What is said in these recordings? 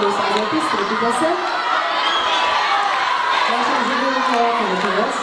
ćemo saznati, strpite se. Vašem življenju je okrenuto vas.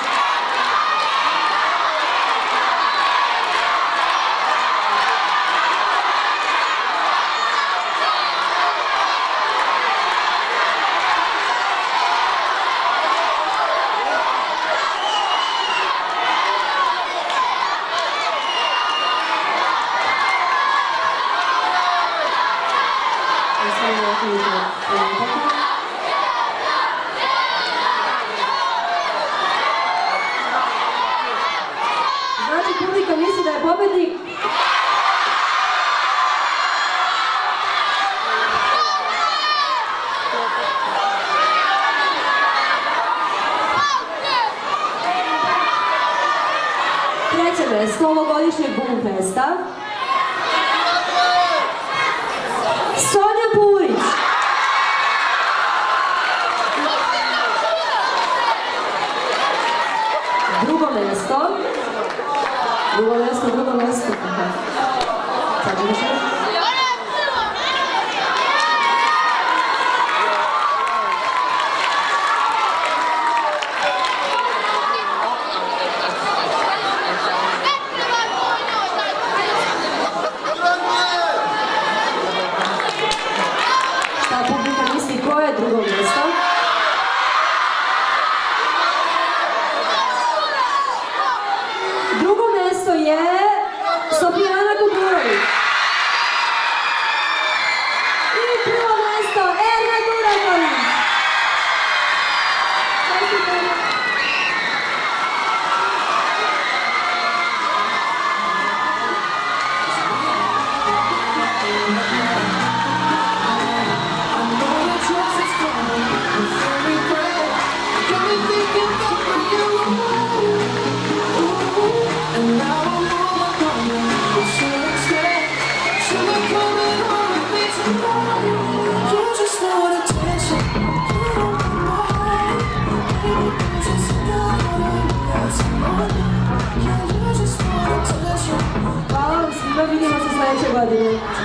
Znači, publika misli da je pobednik. Treće mesto ovogodišnjeg Bumfesta. Sonja Purić. Drugo mesto. Sad ćemo še? Šta publika misli ko je drugo mesto? Drugo mesto je Sofijana Kuburović. I prvo mesto Erna Duraković. Hvala vam svima, vidimo se sljedeće godine.